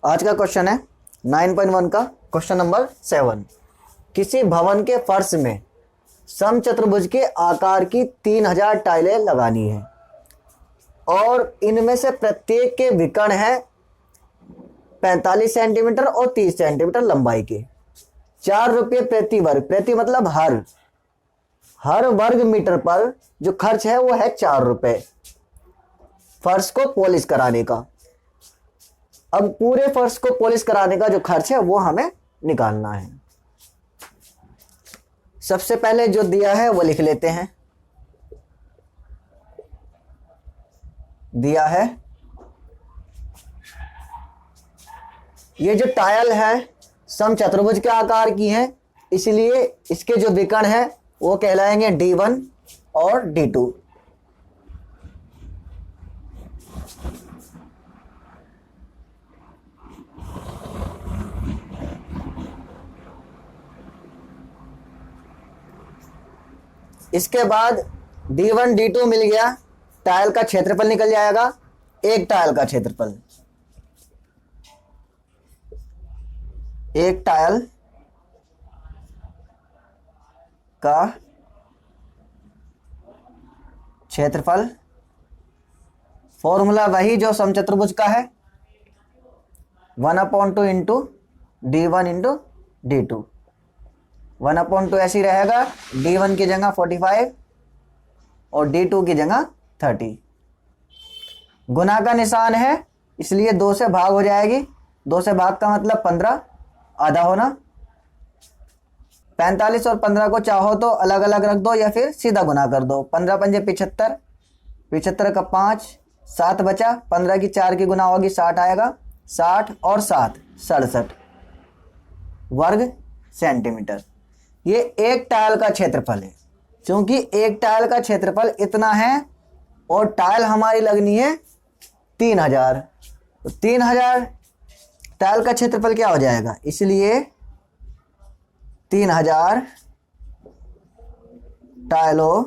आज का क्वेश्चन है 9.1 का क्वेश्चन नंबर 7। किसी भवन के फर्श में समचतुर्भुज के आकार की 3000 टाइलें लगानी है और इनमें से प्रत्येक के विकर्ण है 45 सेंटीमीटर और 30 सेंटीमीटर लंबाई के। 4 रुपये प्रति वर्ग, प्रति मतलब हर वर्ग मीटर पर जो खर्च है वो है 4 रुपये फर्श को पॉलिश कराने का। अब पूरे फर्श को पॉलिश कराने का जो खर्च है वो हमें निकालना है। सबसे पहले जो दिया है वो लिख लेते हैं। दिया है ये जो टाइल है समचतुर्भुज के आकार की है, इसलिए इसके जो विकर्ण है वो कहलाएंगे D1 और D2। इसके बाद D1 D2 मिल गया, टाइल का क्षेत्रफल निकल जाएगा। एक टाइल का क्षेत्रफल, एक टाइल का क्षेत्रफल, फॉर्मूला वही जो समचतुर्भुज का है, 1/2 इंटू D1 इंटू D2। 1/2 ऐसी रहेगा, D1 की जगह 45 और D2 की जगह 30। गुना का निशान है इसलिए 2 से भाग हो जाएगी। 2 से भाग का मतलब 15, आधा होना। 45 और 15 को चाहो तो अलग अलग रख दो या फिर सीधा गुना कर दो। 15 पंजे 75, 75 का 5, 7 बचा। 15 की 4 की गुना होगी 60 आएगा। 60 और 7 67 वर्ग सेंटीमीटर। ये एक टाइल का क्षेत्रफल है। क्योंकि एक टाइल का क्षेत्रफल इतना है और टाइल हमारी लगनी है 3000, तो 3000 टाइल का क्षेत्रफल क्या हो जाएगा, इसलिए 3000 टाइलों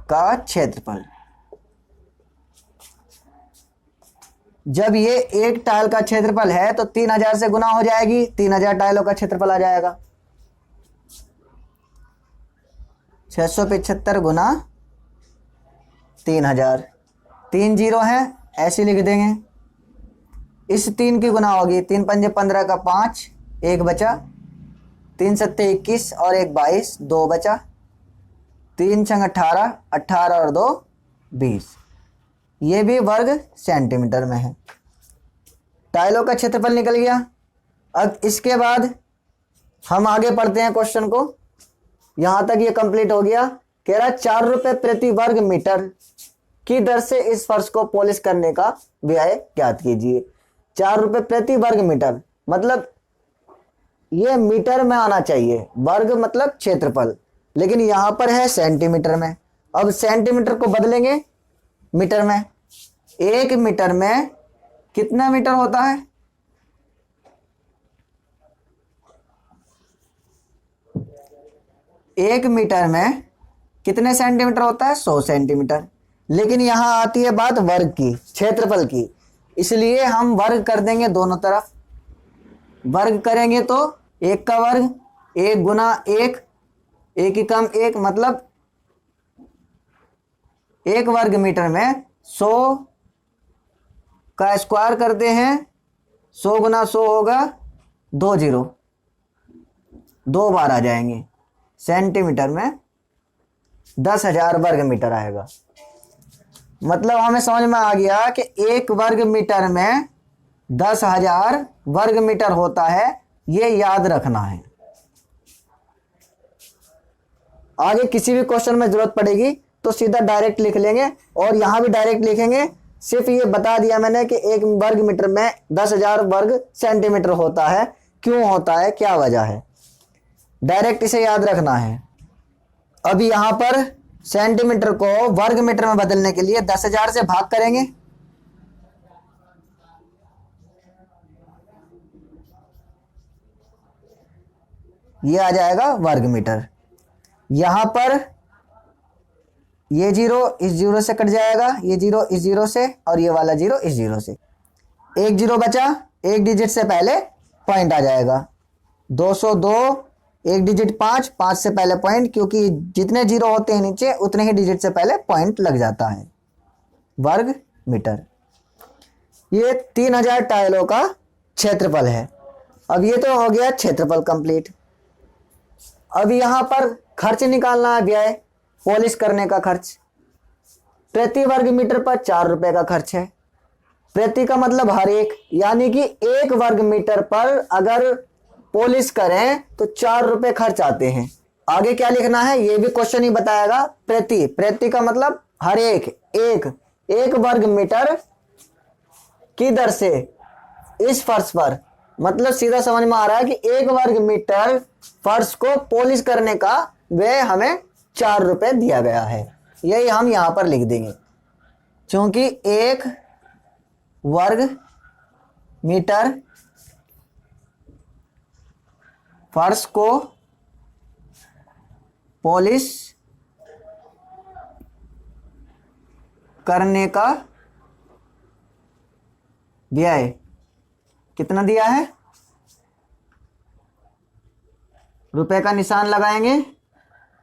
का क्षेत्रफल। जब ये एक टाइल का क्षेत्रफल है तो 3000 से गुना हो जाएगी, 3000 टाइलों का क्षेत्रफल आ जाएगा। 675 गुना 3000, 3 जीरो हैं ऐसे लिख देंगे। इस 3 की गुना होगी, 3 पंजे 15 का 5, 1 बचा। 3 सत्ते 21 और 1 22, 2 बचा। 3 छंग 18, 18 और 2 20। ये भी वर्ग सेंटीमीटर में है। टाइलों का क्षेत्रफल निकल गया। अब इसके बाद हम आगे पढ़ते हैं क्वेश्चन को। यहां तक ये कंप्लीट हो गया। कह रहा 4 रुपये प्रति वर्ग मीटर की दर से इस फर्श को पॉलिश करने का व्यय ज्ञात कीजिए। 4 रुपये प्रति वर्ग मीटर मतलब ये मीटर में आना चाहिए, वर्ग मतलब क्षेत्रफल, लेकिन यहां पर है सेंटीमीटर में। अब सेंटीमीटर को बदलेंगे मीटर में। 1 मीटर में कितना मीटर होता है, एक मीटर में कितने सेंटीमीटर होता है, 100 सेंटीमीटर। लेकिन यहां आती है बात वर्ग की, क्षेत्रफल की, इसलिए हम वर्ग कर देंगे दोनों तरफ। वर्ग करेंगे तो 1 का वर्ग, 1 गुना 1, 1 की कम 1 मतलब 1 वर्ग मीटर में 100 का स्क्वायर करते हैं। 100 गुना 100 होगा 2 जीरो, 2 बार आ जाएंगे। सेंटीमीटर में 10,000 वर्ग मीटर आएगा। मतलब हमें समझ में आ गया कि 1 वर्ग मीटर में 10,000 वर्ग मीटर होता है, ये याद रखना है। आगे किसी भी क्वेश्चन में जरूरत पड़ेगी तो सीधा डायरेक्ट लिख लेंगे और यहां भी डायरेक्ट लिखेंगे। सिर्फ ये बता दिया मैंने कि 1 वर्ग मीटर में 10,000 वर्ग सेंटीमीटर होता है, क्यों होता है, क्या वजह है, डायरेक्ट इसे याद रखना है। अब यहां पर सेंटीमीटर को वर्ग मीटर में बदलने के लिए 10,000 से भाग करेंगे। ये आ जाएगा वर्ग मीटर। यहां पर ये जीरो इस जीरो से कट जाएगा, ये जीरो इस जीरो से और ये वाला जीरो इस जीरो से। एक जीरो बचा, एक डिजिट से पहले पॉइंट आ जाएगा। 202 एक डिजिट 5, 5 से पहले पॉइंट, क्योंकि जितने जीरो होते हैं नीचे उतने ही डिजिट से पहले पॉइंट लग जाता है। वर्ग मीटर। ये 3000 टाइलों का क्षेत्रफल है। अब ये तो हो गया क्षेत्रफल कंप्लीट। अब यहाँ पर खर्च निकालना है, व्यय, पॉलिश करने का खर्च। प्रति वर्ग मीटर पर 4 रुपए का खर्च है। प्रति का मतलब हर एक, यानी कि 1 वर्ग मीटर पर अगर पॉलिश करें तो 4 रुपए खर्च आते हैं। आगे क्या लिखना है ये भी क्वेश्चन ही बताएगा। प्रति, प्रति का मतलब हर एक, एक वर्ग मीटर की दर से इस फर्श पर, मतलब सीधा समझ में आ रहा है कि 1 वर्ग मीटर फर्श को पॉलिश करने का व्यय हमें 4 रुपए दिया गया है। यही हम यहां पर लिख देंगे, क्योंकि 1 वर्ग मीटर फर्श को पॉलिश करने का व्यय कितना दिया है, रुपए का निशान लगाएंगे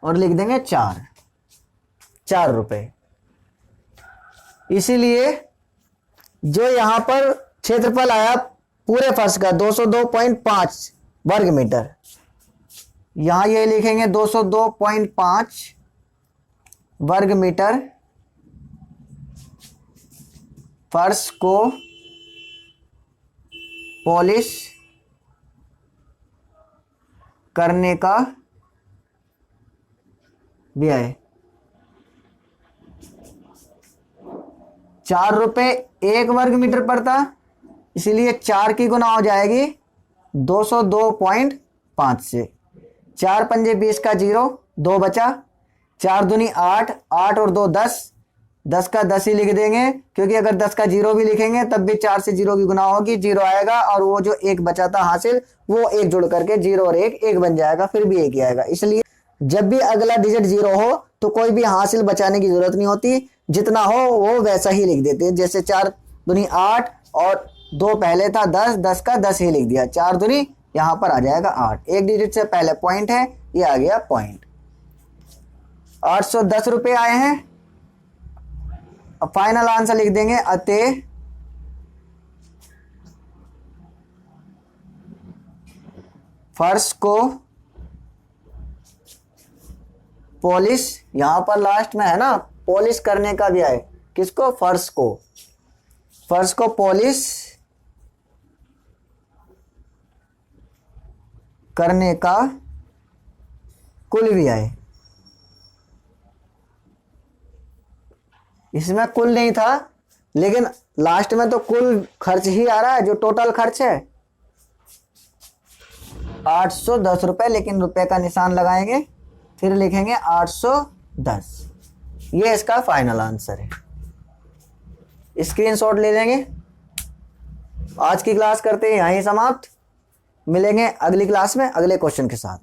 और लिख देंगे 4 रुपए। इसीलिए जो यहां पर क्षेत्रफल आया पूरे फर्श का 202.5 वर्ग मीटर, यहां ये लिखेंगे 202.5 वर्ग मीटर फर्श को पॉलिश करने का व्यय। 4 रुपए 1 वर्ग मीटर पड़ता, इसीलिए 4 की गुना हो जाएगी 202.5 से। 4 पंजे 20 का 0, 2 बचा। 4 दूनी 8, 8 और 2 10, 10 का 10 ही लिख देंगे, क्योंकि अगर 10 का 0 भी लिखेंगे तब भी 4 से 0 की गुना होगी, 0 आएगा और वो जो 1 बचा था हासिल वो 1 जुड़ करके 0 और 1 बन जाएगा, फिर भी 1 ही आएगा। इसलिए जब भी अगला डिजिट 0 हो तो कोई भी हासिल बचाने की जरूरत नहीं होती, जितना हो वो वैसा ही लिख देते हैं। जैसे 4 दूनी 8 और 2 पहले था 10, 10 का 10 ही लिख दिया, 4 दूनी यहां पर आ जाएगा 8, एक डिजिट से पहले पॉइंट है, ये आ गया पॉइंट। 810 रुपए आए हैं। अब फाइनल आंसर लिख देंगे, अतः फर्श को पॉलिश, यहां पर लास्ट में है ना पॉलिश करने का भी है, किसको, फर्श को, फर्श को पॉलिश करने का कुल व्यय। इसमें कुल नहीं था, लेकिन लास्ट में तो कुल खर्च ही आ रहा है, जो टोटल खर्च है 810 रुपए, लेकिन रुपए का निशान लगाएंगे, फिर लिखेंगे 810। ये इसका फाइनल आंसर है। स्क्रीनशॉट ले लेंगे। आज की क्लास करते हैं यहीं समाप्त। मिलेंगे अगली क्लास में अगले क्वेश्चन के साथ।